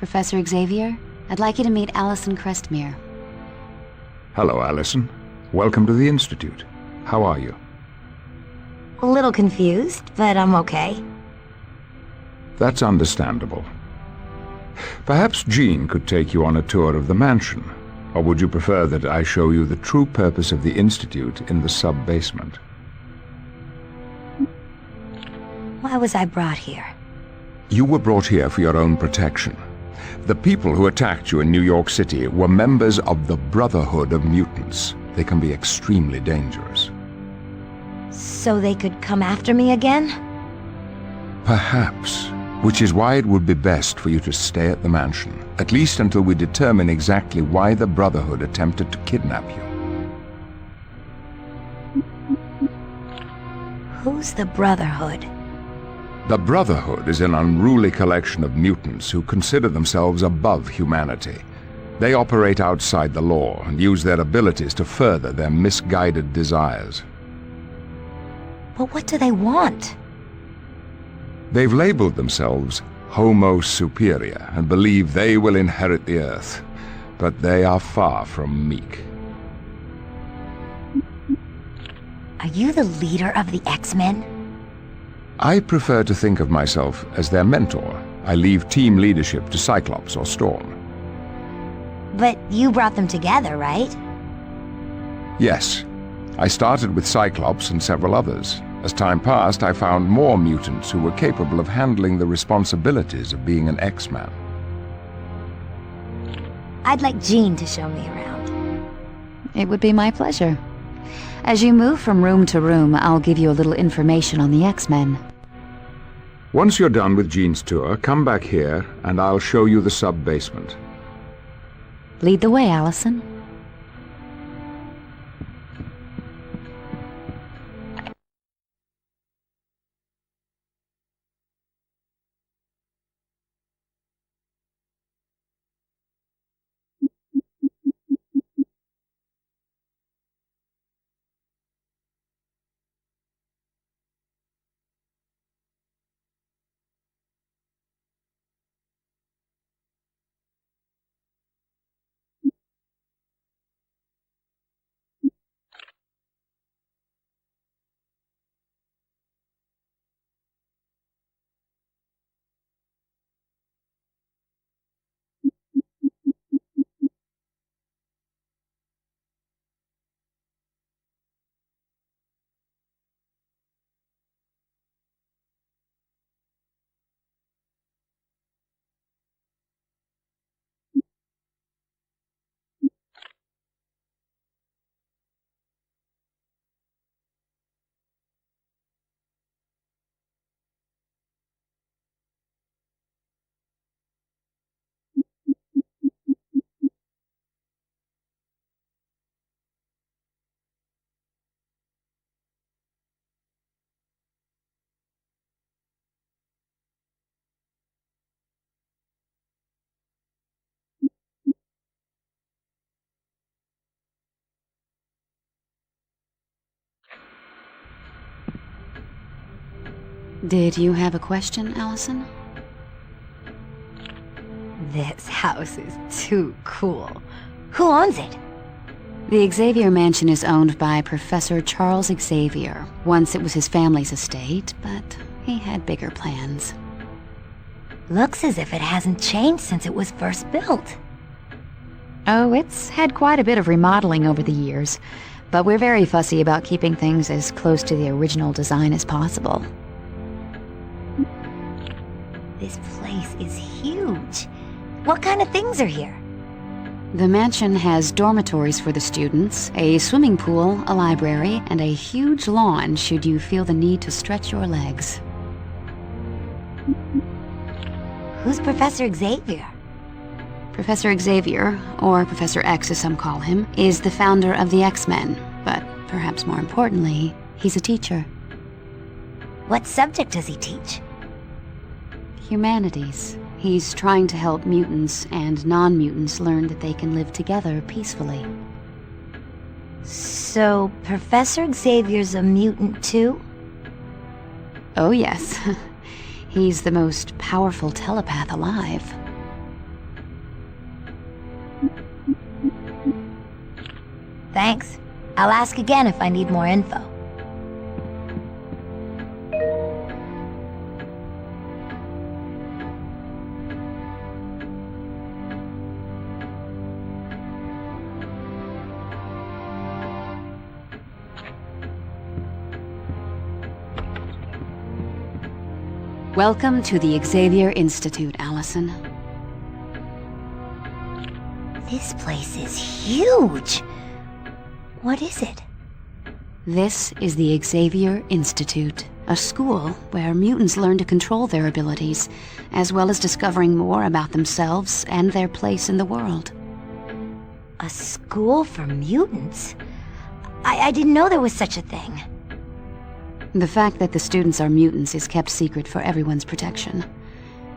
Professor Xavier, I'd like you to meet Allison Crestmere. Hello, Allison. Welcome to the Institute. How are you? A little confused, but I'm okay. That's understandable. Perhaps Jean could take you on a tour of the mansion, or would you prefer that I show you the true purpose of the Institute in the sub-basement? Why was I brought here? You were brought here for your own protection. The people who attacked you in New York City were members of the Brotherhood of mutants. They can be extremely dangerous. So they could come after me again? Perhaps. Which is why it would be best for you to stay at the mansion, at least until we determine exactly why the Brotherhood attempted to kidnap you. Who's the Brotherhood? The Brotherhood is an unruly collection of mutants who consider themselves above humanity. They operate outside the law and use their abilities to further their misguided desires. But what do they want? They've labeled themselves Homo Superior and believe they will inherit the Earth, but they are far from meek. Are you the leader of the X-Men? I prefer to think of myself as their mentor. I leave team leadership to Cyclops or Storm. But you brought them together, right? Yes. I started with Cyclops and several others. As time passed, I found more mutants who were capable of handling the responsibilities of being an X-Man. I'd like Jean to show me around. It would be my pleasure. As you move from room to room, I'll give you a little information on the X-Men. Once you're done with Jean's tour, come back here and I'll show you the sub-basement. Lead the way, Allison. Did you have a question, Allison? This house is too cool. Who owns it? The Xavier Mansion is owned by Professor Charles Xavier. Once it was his family's estate, but he had bigger plans. Looks as if it hasn't changed since it was first built. Oh, it's had quite a bit of remodeling over the years, but we're very fussy about keeping things as close to the original design as possible. This place is huge. What kind of things are here? The mansion has dormitories for the students, a swimming pool, a library, and a huge lawn should you feel the need to stretch your legs. Who's Professor Xavier? Professor Xavier, or Professor X as some call him, is the founder of the X-Men, but perhaps more importantly, he's a teacher. What subject does he teach? Humanities. He's trying to help mutants and non-mutants learn that they can live together peacefully. So, Professor Xavier's a mutant too? Oh yes. He's the most powerful telepath alive. Thanks. I'll ask again if I need more info. Welcome to the Xavier Institute, Allison. This place is huge. What is it? This is the Xavier Institute, a school where mutants learn to control their abilities, as well as discovering more about themselves and their place in the world. A school for mutants? I didn't know there was such a thing. The fact that the students are mutants is kept secret for everyone's protection.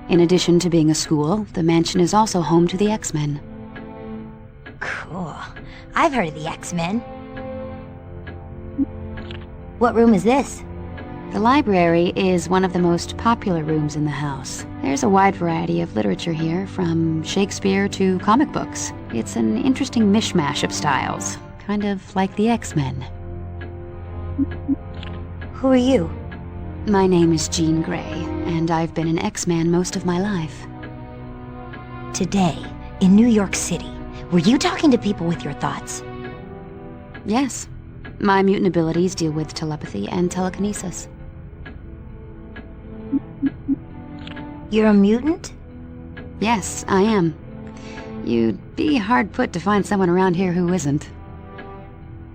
In addition to being a school, the mansion is also home to the X-Men. Cool. I've heard of the X-Men. What room is this? The library is one of the most popular rooms in the house. There's a wide variety of literature here, from Shakespeare to comic books. It's an interesting mishmash of styles, kind of like the X-Men. Who are you? My name is Jean Grey, and I've been an X-Man most of my life. Today, in New York City, were you talking to people with your thoughts? Yes. My mutant abilities deal with telepathy and telekinesis. You're a mutant? Yes, I am. You'd be hard put to find someone around here who isn't.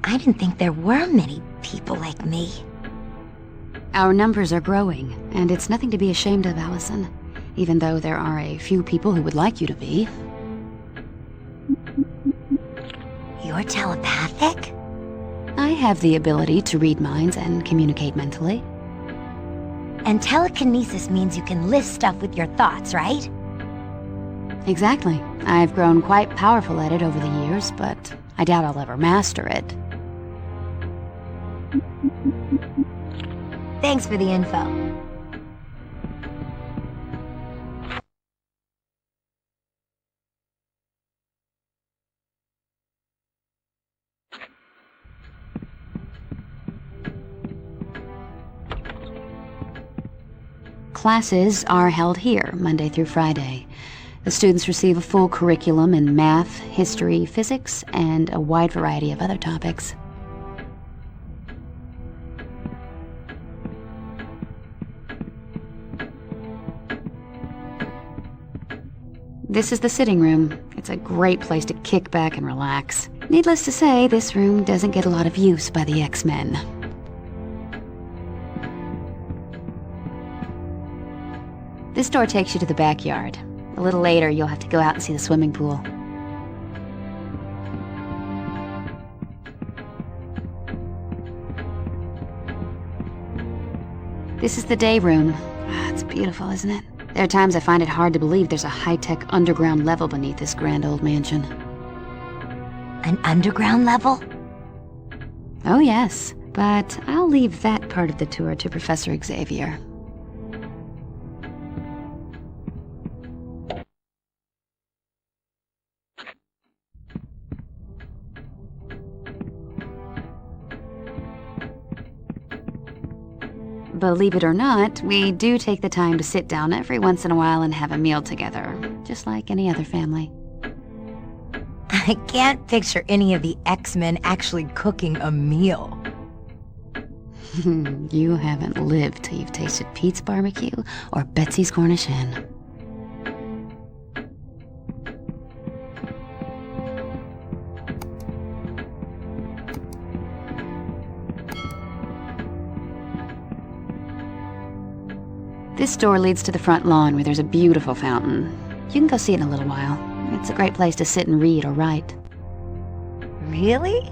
I didn't think there were many people like me. Our numbers are growing, and it's nothing to be ashamed of, Allison. Even though there are a few people who would like you to be. You're telepathic? I have the ability to read minds and communicate mentally. And telekinesis means you can lift stuff with your thoughts, right? Exactly. I've grown quite powerful at it over the years, but I doubt I'll ever master it. Thanks for the info. Classes are held here, Monday through Friday. The students receive a full curriculum in math, history, physics, and a wide variety of other topics. This is the sitting room. It's a great place to kick back and relax. Needless to say, this room doesn't get a lot of use by the X-Men. This door takes you to the backyard. A little later, you'll have to go out and see the swimming pool. This is the day room. It's beautiful, isn't it? There are times I find it hard to believe there's a high-tech underground level beneath this grand old mansion. An underground level? Oh yes, but I'll leave that part of the tour to Professor Xavier. Believe it or not, we do take the time to sit down every once in a while and have a meal together, just like any other family. I can't picture any of the X-Men actually cooking a meal. You haven't lived till you've tasted Pete's barbecue or Betsy's Cornish hen. This door leads to the front lawn where there's a beautiful fountain. You can go see it in a little while. It's a great place to sit and read or write. Really?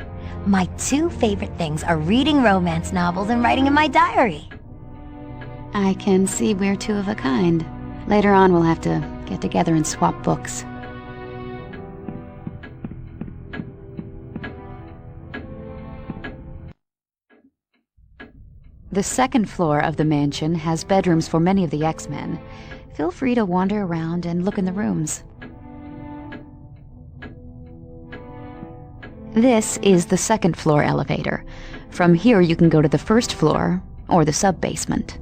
My two favorite things are reading romance novels and writing in my diary. I can see we're two of a kind. Later on, we'll have to get together and swap books. The second floor of the mansion has bedrooms for many of the X-Men. Feel free to wander around and look in the rooms. This is the second floor elevator. From here you can go to the first floor, or the sub-basement.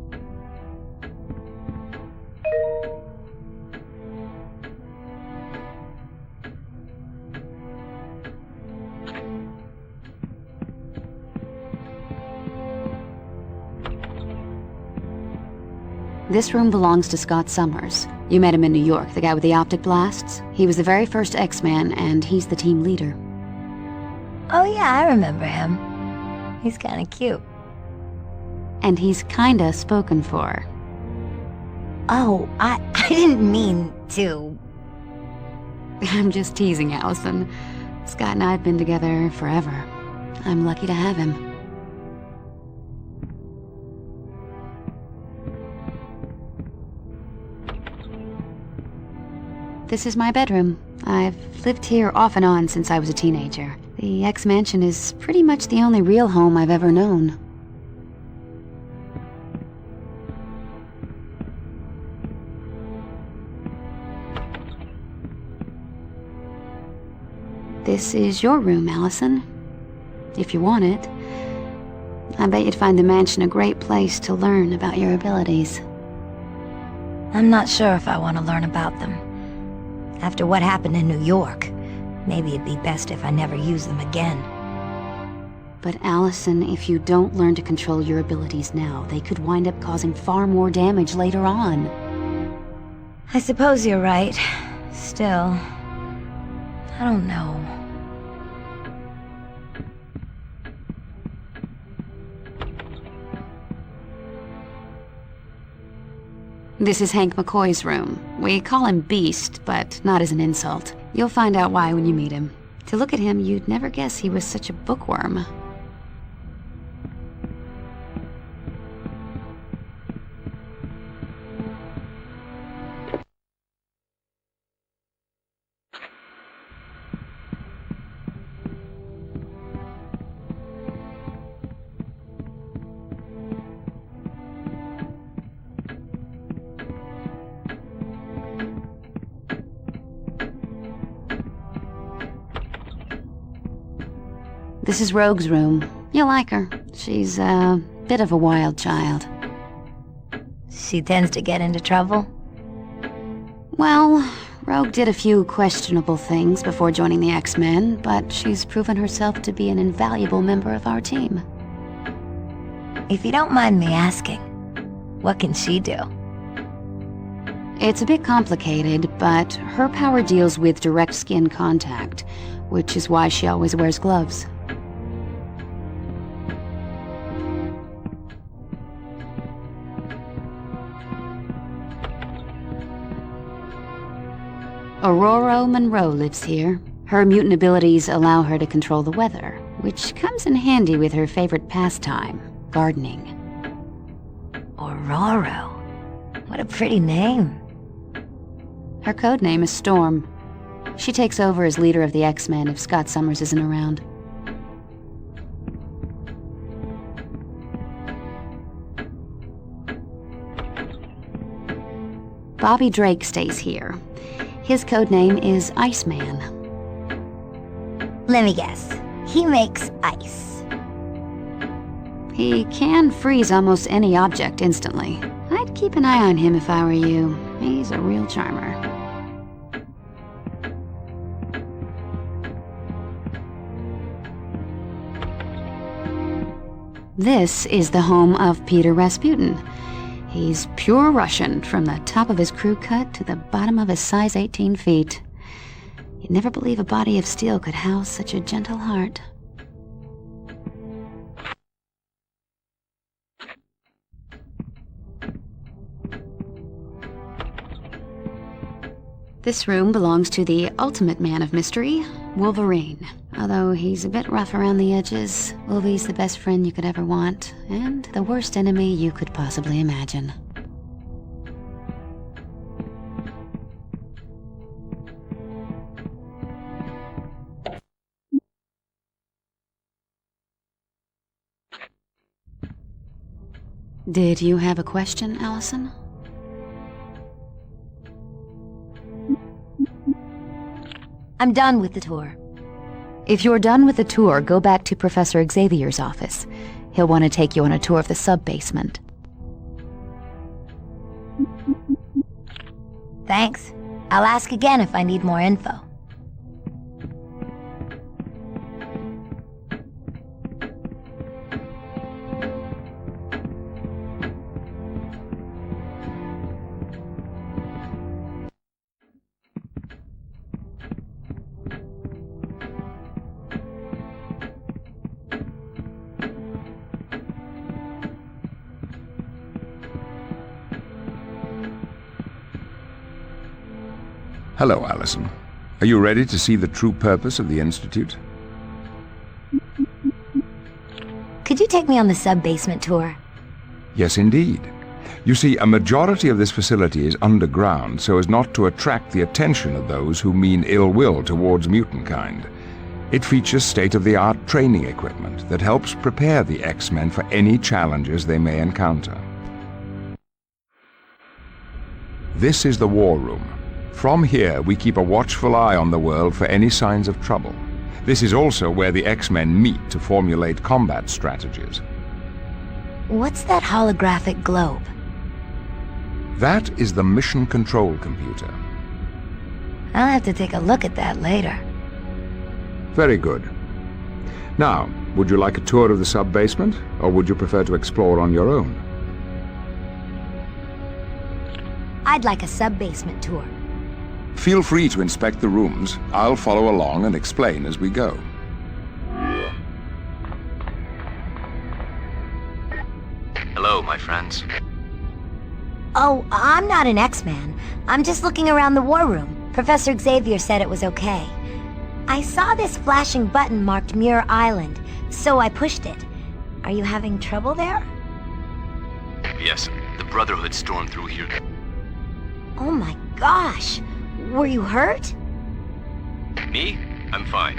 This room belongs to Scott Summers. You met him in New York, the guy with the optic blasts. He was the very first X-Man, and he's the team leader. Oh yeah, I remember him. He's kinda cute. And he's kinda spoken for. Oh, I didn't mean to. I'm just teasing, Allison. Scott and I have been together forever. I'm lucky to have him. This is my bedroom. I've lived here off and on since I was a teenager. The X-Mansion is pretty much the only real home I've ever known. This is your room, Allison. If you want it. I bet you'd find the mansion a great place to learn about your abilities. I'm not sure if I want to learn about them. After what happened in New York, maybe it'd be best if I never use them again. But Allison, if you don't learn to control your abilities now, they could wind up causing far more damage later on. I suppose you're right. Still, I don't know. This is Hank McCoy's room. We call him Beast, but not as an insult. You'll find out why when you meet him. To look at him, you'd never guess he was such a bookworm. This is Rogue's room. You'll like her. She's a bit of a wild child. She tends to get into trouble? Well, Rogue did a few questionable things before joining the X-Men, but she's proven herself to be an invaluable member of our team. If you don't mind me asking, what can she do? It's a bit complicated, but her power deals with direct skin contact, which is why she always wears gloves. Aurora Monroe lives here. Her mutant abilities allow her to control the weather, which comes in handy with her favorite pastime, gardening. Aurora. What a pretty name. Her code name is Storm. She takes over as leader of the X-Men if Scott Summers isn't around. Bobby Drake stays here. His code name is Iceman. Let me guess. He makes ice. He can freeze almost any object instantly. I'd keep an eye on him if I were you. He's a real charmer. This is the home of Peter Rasputin. He's pure Russian, from the top of his crew cut to the bottom of his size 18 feet. You'd never believe a body of steel could house such a gentle heart. This room belongs to the ultimate man of mystery, Wolverine. Although he's a bit rough around the edges, Wolvie's the best friend you could ever want, and the worst enemy you could possibly imagine. Did you have a question, Allison? I'm done with the tour. If you're done with the tour, go back to Professor Xavier's office. He'll want to take you on a tour of the sub-basement. Thanks. I'll ask again if I need more info. Hello, Allison. Are you ready to see the true purpose of the Institute? Could you take me on the sub-basement tour? Yes, indeed. You see, a majority of this facility is underground so as not to attract the attention of those who mean ill will towards mutant kind. It features state-of-the-art training equipment that helps prepare the X-Men for any challenges they may encounter. This is the War Room. From here, we keep a watchful eye on the world for any signs of trouble. This is also where the X-Men meet to formulate combat strategies. What's that holographic globe? That is the mission control computer. I'll have to take a look at that later. Very good. Now, would you like a tour of the sub-basement, or would you prefer to explore on your own? I'd like a sub-basement tour. Feel free to inspect the rooms. I'll follow along and explain as we go. Hello, my friends. Oh, I'm not an X-Man. I'm just looking around the war room. Professor Xavier said it was okay. I saw this flashing button marked Muir Island, so I pushed it. Are you having trouble there? Yes, the Brotherhood stormed through here. Oh my gosh! Were you hurt? Me? I'm fine.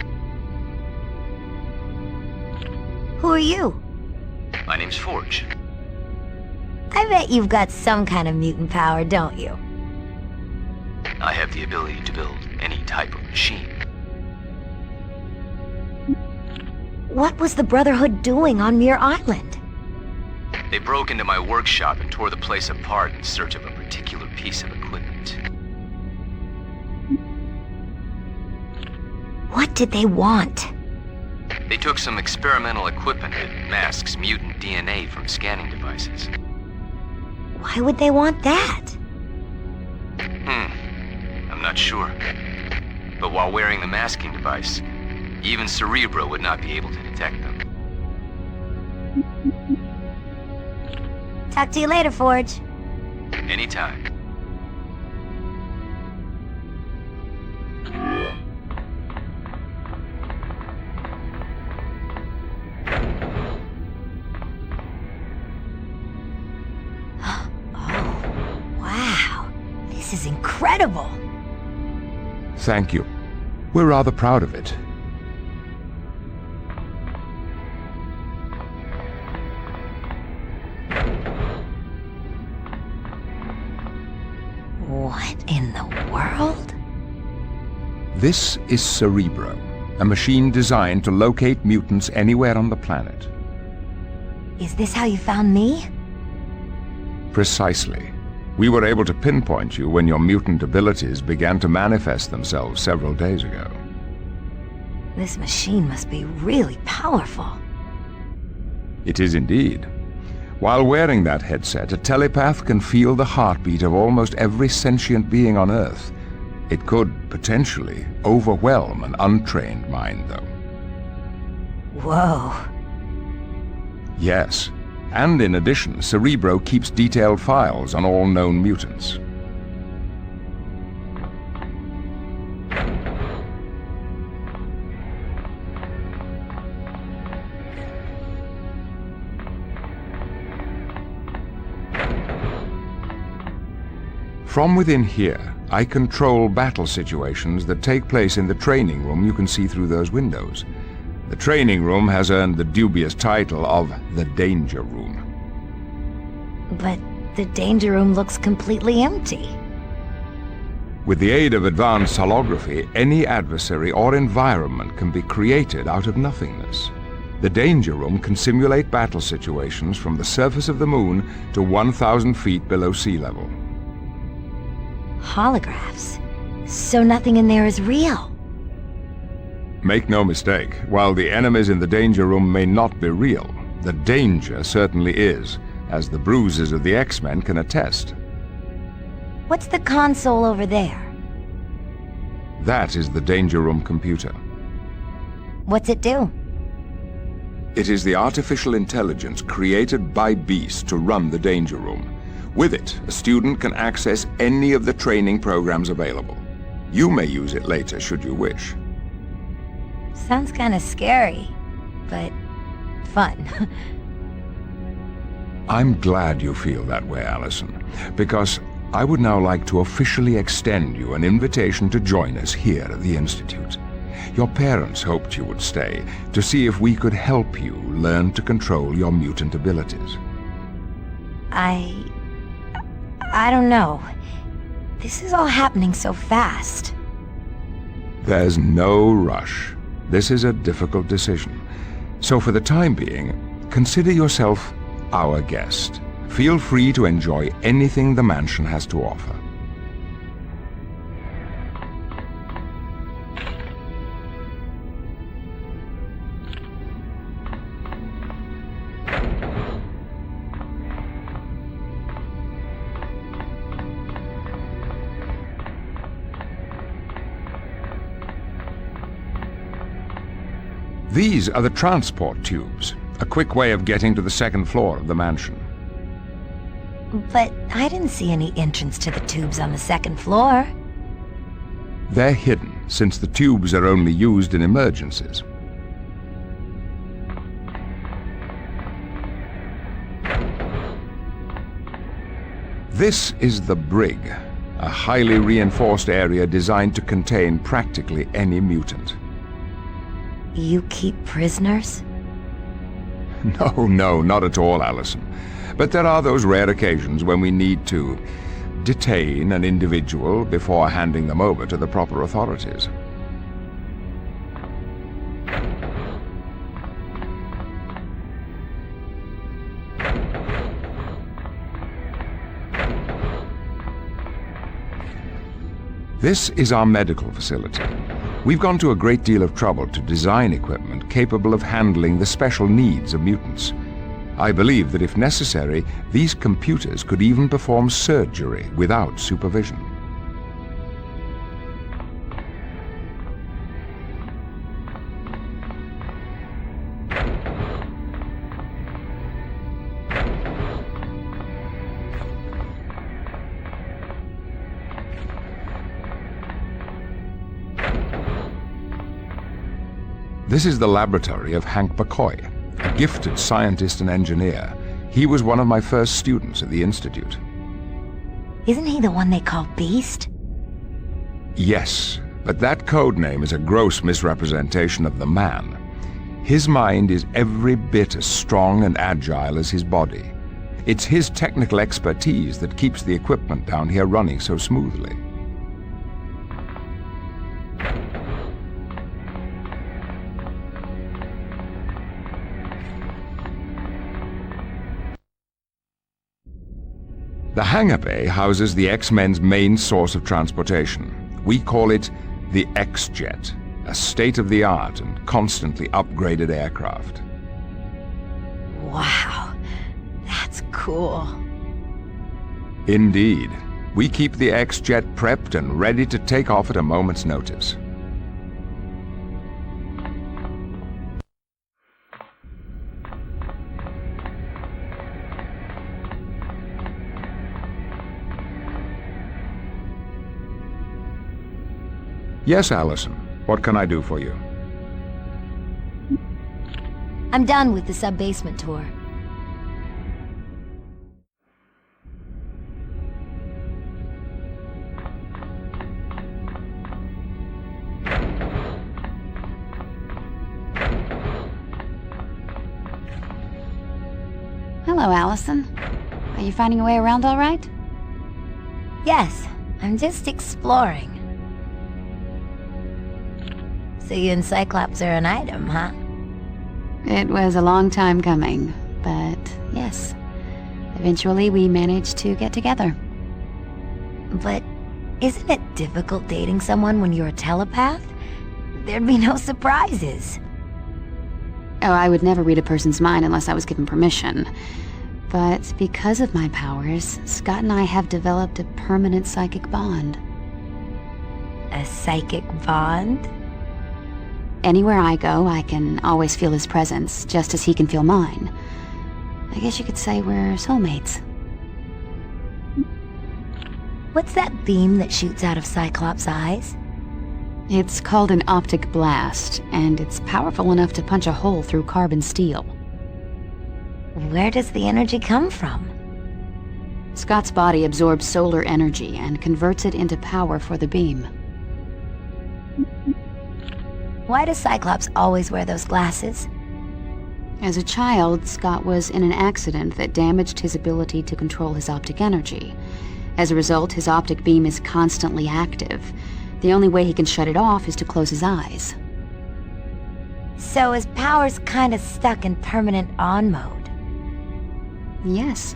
Who are you? My name's Forge. I bet you've got some kind of mutant power, don't you? I have the ability to build any type of machine. What was the Brotherhood doing on Muir Island? They broke into my workshop and tore the place apart in search of a particular piece of equipment. What did they want? They took some experimental equipment that masks mutant DNA from scanning devices. Why would they want that? I'm not sure. But while wearing the masking device, even Cerebro would not be able to detect them. Talk to you later, Forge. Anytime. This is incredible! Thank you. We're rather proud of it. What in the world? This is Cerebro, a machine designed to locate mutants anywhere on the planet. Is this how you found me? Precisely. We were able to pinpoint you when your mutant abilities began to manifest themselves several days ago. This machine must be really powerful. It is indeed. While wearing that headset, a telepath can feel the heartbeat of almost every sentient being on Earth. It could, potentially, overwhelm an untrained mind, though. Whoa. Yes. And in addition, Cerebro keeps detailed files on all known mutants. From within here, I control battle situations that take place in the training room you can see through those windows. The training room has earned the dubious title of the Danger Room. But the Danger Room looks completely empty. With the aid of advanced holography, any adversary or environment can be created out of nothingness. The Danger Room can simulate battle situations from the surface of the moon to 1,000 feet below sea level. Holographs? So nothing in there is real? Make no mistake, while the enemies in the Danger Room may not be real, the danger certainly is, as the bruises of the X-Men can attest. What's the console over there? That is the Danger Room computer. What's it do? It is the artificial intelligence created by Beast to run the Danger Room. With it, a student can access any of the training programs available. You may use it later should you wish. Sounds kinda scary, but fun. I'm glad you feel that way, Allison, because I would now like to officially extend you an invitation to join us here at the Institute. Your parents hoped you would stay to see if we could help you learn to control your mutant abilities. I don't know. This is all happening so fast. There's no rush. This is a difficult decision. So for the time being, consider yourself our guest. Feel free to enjoy anything the mansion has to offer. These are the transport tubes, a quick way of getting to the second floor of the mansion. But I didn't see any entrance to the tubes on the second floor. They're hidden, since the tubes are only used in emergencies. This is the Brig, a highly reinforced area designed to contain practically any mutant. You keep prisoners? No, not at all, Allison. But there are those rare occasions when we need to detain an individual before handing them over to the proper authorities. This is our medical facility. We've gone to a great deal of trouble to design equipment capable of handling the special needs of mutants. I believe that if necessary, these computers could even perform surgery without supervision. This is the laboratory of Hank McCoy, a gifted scientist and engineer. He was one of my first students at the Institute. Isn't he the one they call Beast? Yes, but that code name is a gross misrepresentation of the man. His mind is every bit as strong and agile as his body. It's his technical expertise that keeps the equipment down here running so smoothly. The hangar bay houses the X-Men's main source of transportation. We call it the X-Jet, a state-of-the-art and constantly upgraded aircraft. Wow, that's cool. Indeed. We keep the X-Jet prepped and ready to take off at a moment's notice. Yes, Allison. What can I do for you? I'm done with the sub-basement tour. Hello, Allison. Are you finding your way around all right? Yes, I'm just exploring. So you and Cyclops are an item, huh? It was a long time coming, but yes. Eventually we managed to get together. But isn't it difficult dating someone when you're a telepath? There'd be no surprises. Oh, I would never read a person's mind unless I was given permission. But because of my powers, Scott and I have developed a permanent psychic bond. A psychic bond? Anywhere I go, I can always feel his presence, just as he can feel mine. I guess you could say we're soulmates. What's that beam that shoots out of Cyclops' eyes? It's called an optic blast, and it's powerful enough to punch a hole through carbon steel. Where does the energy come from? Scott's body absorbs solar energy and converts it into power for the beam. Why does Cyclops always wear those glasses? As a child, Scott was in an accident that damaged his ability to control his optic energy. As a result, his optic beam is constantly active. The only way he can shut it off is to close his eyes. So his power's kinda stuck in permanent on mode. Yes.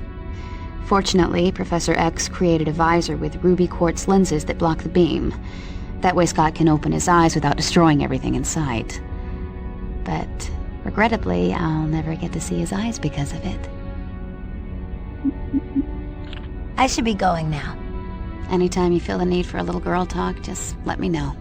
Fortunately, Professor X created a visor with ruby quartz lenses that block the beam. That way Scott can open his eyes without destroying everything in sight. But regrettably, I'll never get to see his eyes because of it. I should be going now. Anytime you feel the need for a little girl talk, just let me know.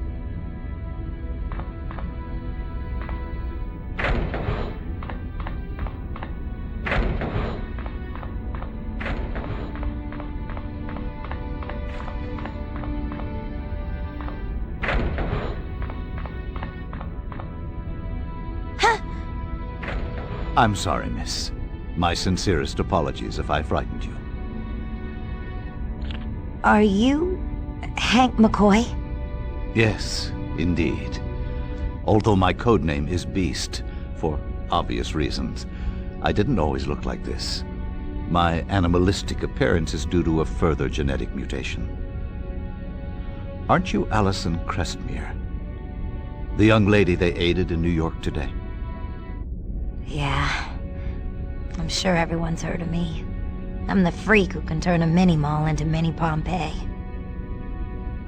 I'm sorry, miss. My sincerest apologies if I frightened you. Are you Hank McCoy? Yes, indeed. Although my code name is Beast, for obvious reasons, I didn't always look like this. My animalistic appearance is due to a further genetic mutation. Aren't you Allison Crestmere? The young lady they aided in New York today? Yeah. I'm sure everyone's heard of me. I'm the freak who can turn a mini-mall into mini Pompeii.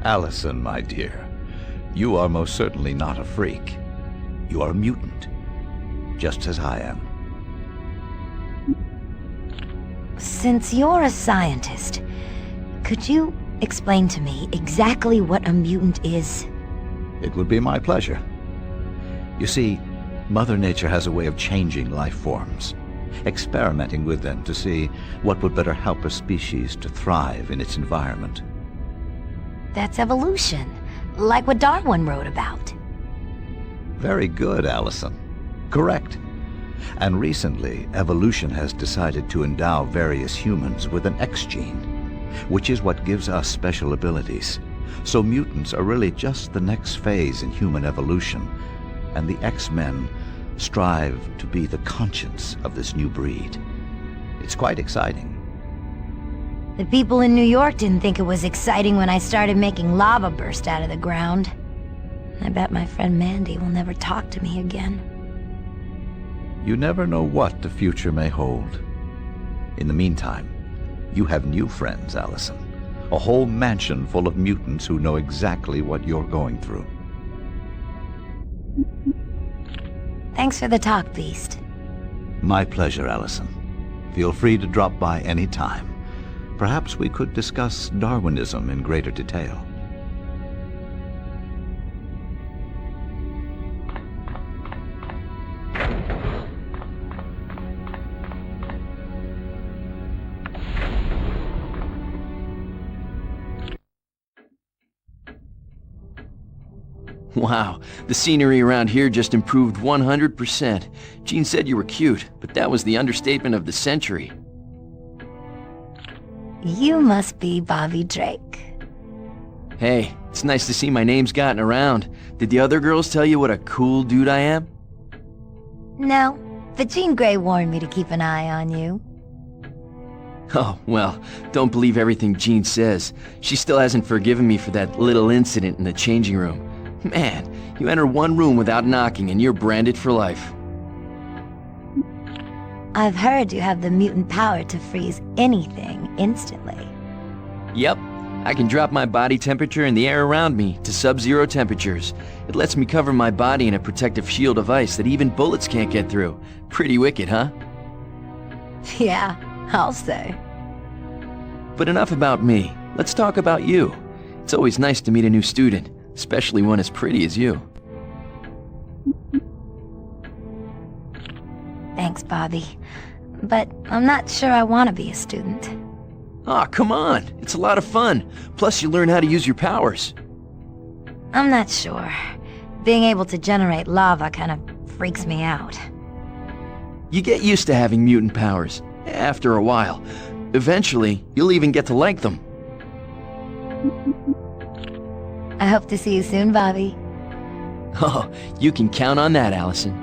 Allison, my dear, you are most certainly not a freak. You are a mutant, just as I am. Since you're a scientist, could you explain to me exactly what a mutant is? It would be my pleasure. You see, Mother Nature has a way of changing life forms, experimenting with them to see what would better help a species to thrive in its environment. That's evolution, like what Darwin wrote about. Very good, Allison. Correct. And recently, evolution has decided to endow various humans with an X gene, which is what gives us special abilities. So mutants are really just the next phase in human evolution, and the X-Men strive to be the conscience of this new breed. It's quite exciting. The people in New York didn't think it was exciting when I started making lava burst out of the ground. I bet my friend Mandy will never talk to me again. You never know what the future may hold. In the meantime, you have new friends, Allison. A whole mansion full of mutants who know exactly what you're going through. Thanks for the talk, Beast. My pleasure, Allison. Feel free to drop by any time. Perhaps we could discuss Darwinism in greater detail. Wow, the scenery around here just improved 100%. Jean said you were cute, but that was the understatement of the century. You must be Bobby Drake. Hey, it's nice to see my name's gotten around. Did the other girls tell you what a cool dude I am? No, but Jean Grey warned me to keep an eye on you. Oh, well, don't believe everything Jean says. She still hasn't forgiven me for that little incident in the changing room. Man, you enter one room without knocking and you're branded for life. I've heard you have the mutant power to freeze anything instantly. Yep, I can drop my body temperature and the air around me to sub-zero temperatures. It lets me cover my body in a protective shield of ice that even bullets can't get through. Pretty wicked, huh? Yeah, I'll say. But enough about me. Let's talk about you. It's always nice to meet a new student, especially one as pretty as you. Thanks, Bobby. But I'm not sure I want to be a student. Aw, come on. It's a lot of fun. Plus, you learn how to use your powers. I'm not sure. Being able to generate lava kind of freaks me out. You get used to having mutant powers, after a while. Eventually, you'll even get to like them. I hope to see you soon, Bobby. Oh, you can count on that, Allison.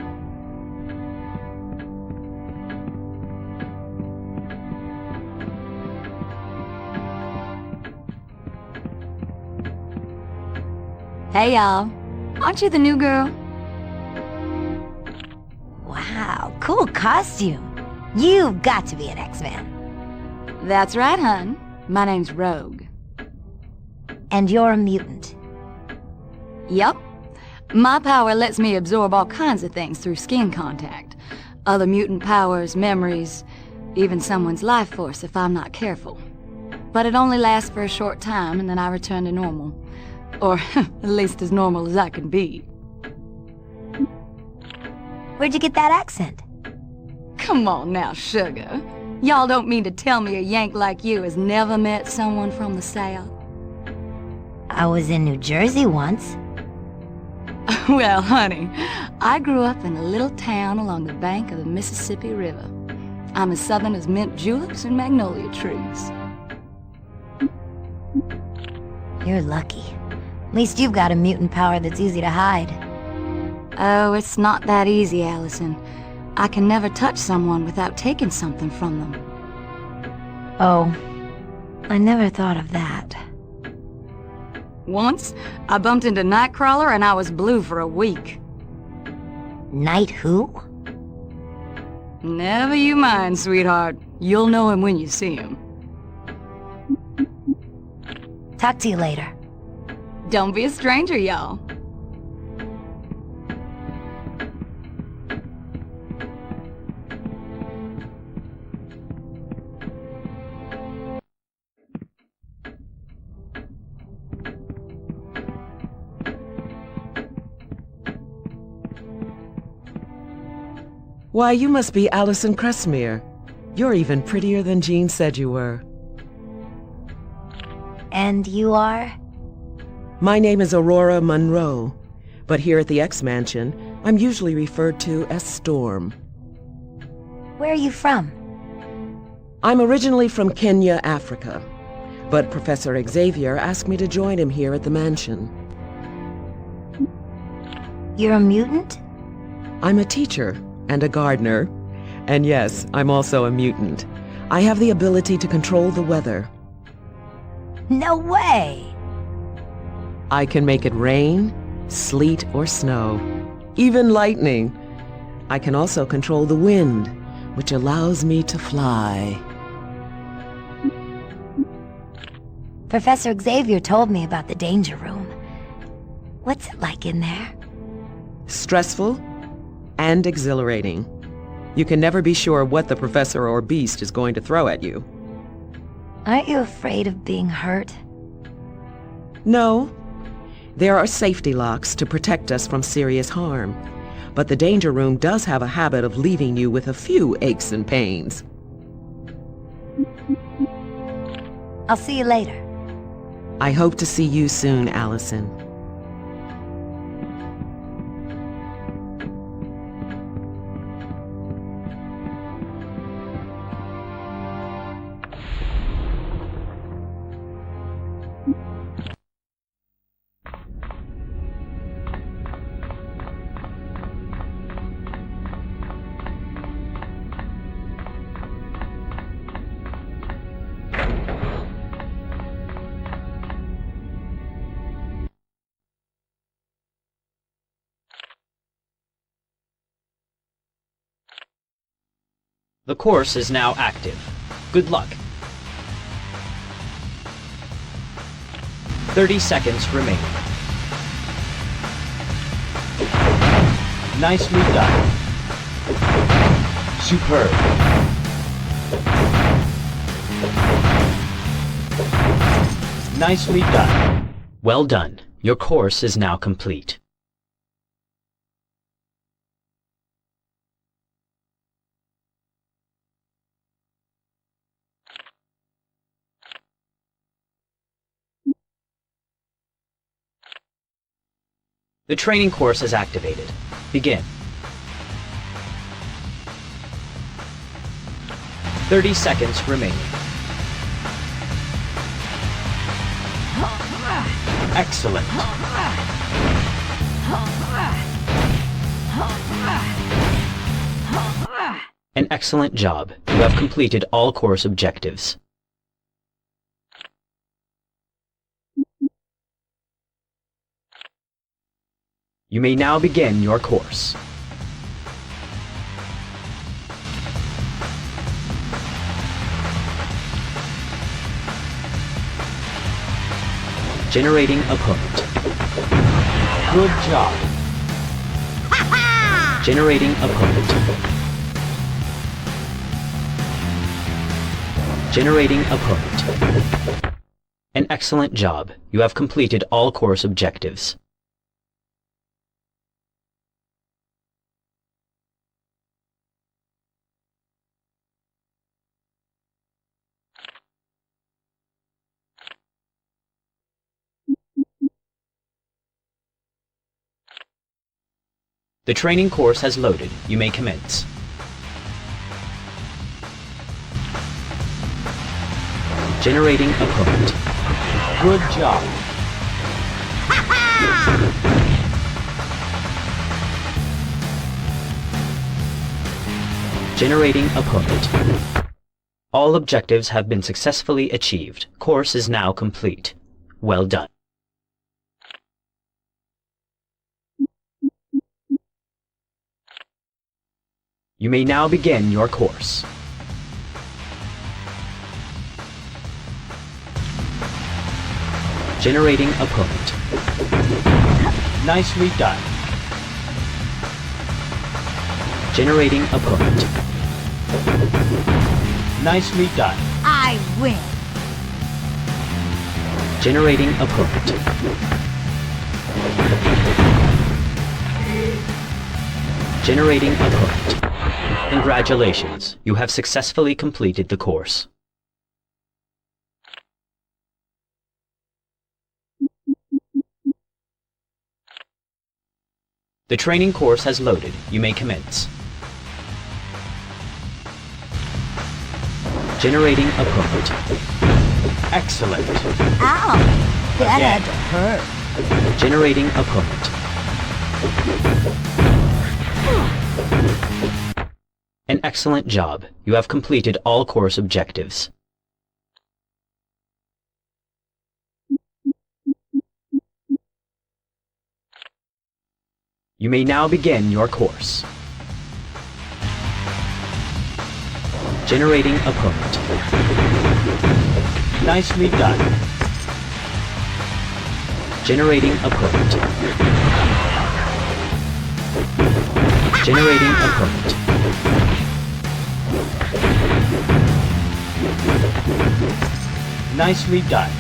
Hey, y'all. Aren't you the new girl? Wow, cool costume. You've got to be an X-Man. That's right, hun. My name's Rogue. And you're a mutant. Yup. My power lets me absorb all kinds of things through skin contact. Other mutant powers, memories, even someone's life force if I'm not careful. But it only lasts for a short time and then I return to normal. Or at least as normal as I can be. Where'd you get that accent? Come on now, sugar. Y'all don't mean to tell me a Yank like you has never met someone from the South? I was in New Jersey once. Well, honey, I grew up in a little town along the bank of the Mississippi River. I'm as southern as mint juleps and magnolia trees. You're lucky. At least you've got a mutant power that's easy to hide. Oh, it's not that easy, Allison. I can never touch someone without taking something from them. Oh, I never thought of that. Once, I bumped into Nightcrawler and I was blue for a week. Night who? Never you mind, sweetheart. You'll know him when you see him. Talk to you later. Don't be a stranger, y'all. Why, you must be Allison Cressmere. You're even prettier than Jean said you were. And you are? My name is Aurora Monroe, but here at the X-Mansion, I'm usually referred to as Storm. Where are you from? I'm originally from Kenya, Africa, but Professor Xavier asked me to join him here at the mansion. You're a mutant? I'm a teacher and a gardener, and yes, I'm also a mutant. I have the ability to control the weather. No way! I can make it rain, sleet, or snow, even lightning. I can also control the wind, which allows me to fly. Professor Xavier told me about the danger room. What's it like in there? Stressful and exhilarating. You can never be sure what the professor or beast is going to throw at you. Aren't you afraid of being hurt? No. There are safety locks to protect us from serious harm, but the danger room does have a habit of leaving you with a few aches and pains. I'll see you later. I hope to see you soon, Allison. The course is now active. Good luck. 30 seconds remaining. Nicely done. Superb. Nicely done. Well done. Your course is now complete. The training course is activated. Begin. 30 seconds remaining. Excellent. An excellent job. You have completed all course objectives. You may now begin your course. Generating opponent. Good job. Generating opponent. Generating opponent. An excellent job. You have completed all course objectives. The training course has loaded. You may commence. Generating opponent. Good job. Generating opponent. All objectives have been successfully achieved. Course is now complete. Well done. You may now begin your course. Generating opponent. Nicely done. Generating opponent. Nicely done. I win. Generating opponent. Generating opponent. Congratulations, you have successfully completed the course. The training course has loaded. You may commence. Generating opponent. Excellent. Ow! That had to hurt. Generating opponent. An excellent job. You have completed all course objectives. You may now begin your course. Generating opponent. Nicely done. Generating opponent. Generating opponent. Nicely done.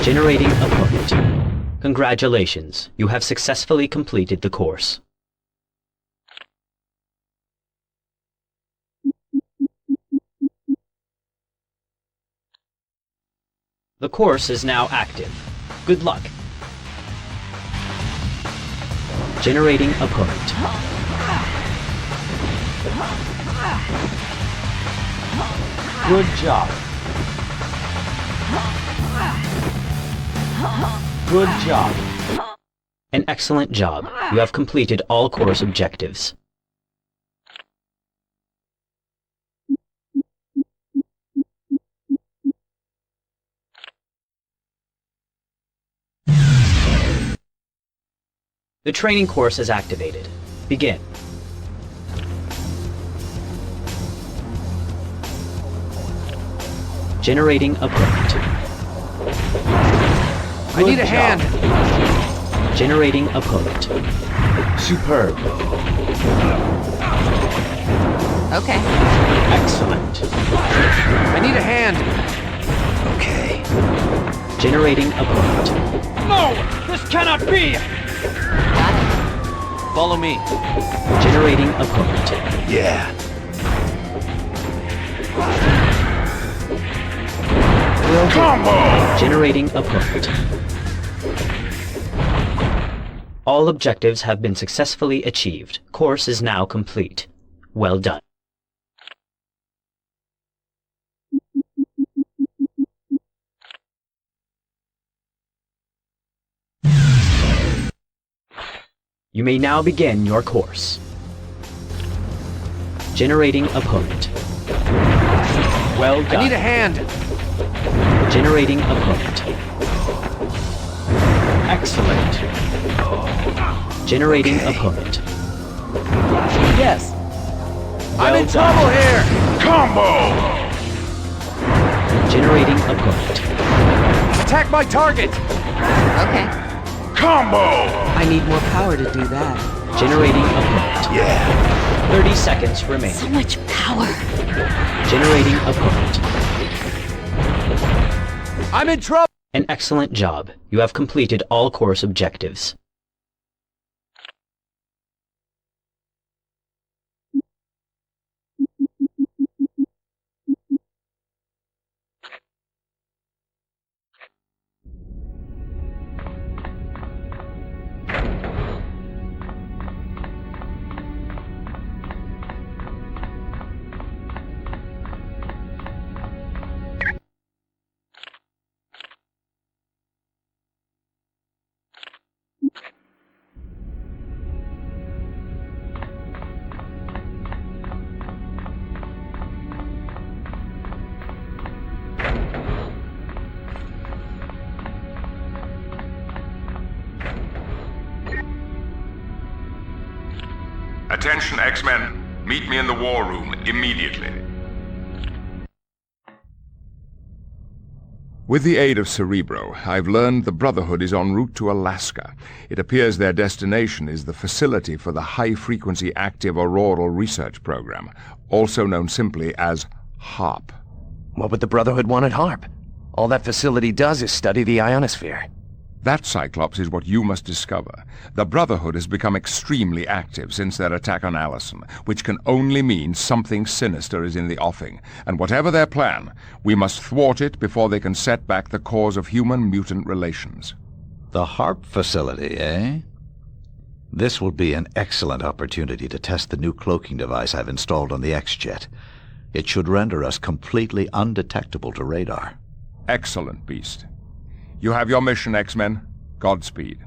Generating opponent. Congratulations, you have successfully completed the course. The course is now active. Good luck. Generating opponent. Good job. Good job. An excellent job. You have completed all course objectives. The training course is activated. Begin. Generating opponent. I need a hand! Generating opponent. Superb. Okay. Excellent. I need a hand! Okay. Generating opponent. No! This cannot be! Follow me. Generating opponent. Yeah. Combo! Generating opponent. All objectives have been successfully achieved. Course is now complete. Well done. You may now begin your course. Generating opponent. Well done. I need a hand! Generating opponent. Excellent. Generating opponent. Yes. I'm in trouble here! Combo! Generating opponent. Attack my target! Okay. Combo! I need more power to do that. Generating opponent. Yeah. 30 seconds remain. So much power. Generating opponent. I'm in trouble! An excellent job. You have completed all course objectives. Attention, X-Men. Meet me in the war room immediately. With the aid of Cerebro, I've learned the Brotherhood is en route to Alaska. It appears their destination is the facility for the High-Frequency Active Auroral Research Program, also known simply as HARP. What would the Brotherhood want at HARP? All that facility does is study the ionosphere. That, Cyclops, is what you must discover. The Brotherhood has become extremely active since their attack on Allison, which can only mean something sinister is in the offing. And whatever their plan, we must thwart it before they can set back the cause of human-mutant relations. The HARP facility, eh? This will be an excellent opportunity to test the new cloaking device I've installed on the X-Jet. It should render us completely undetectable to radar. Excellent, Beast. You have your mission, X-Men. Godspeed.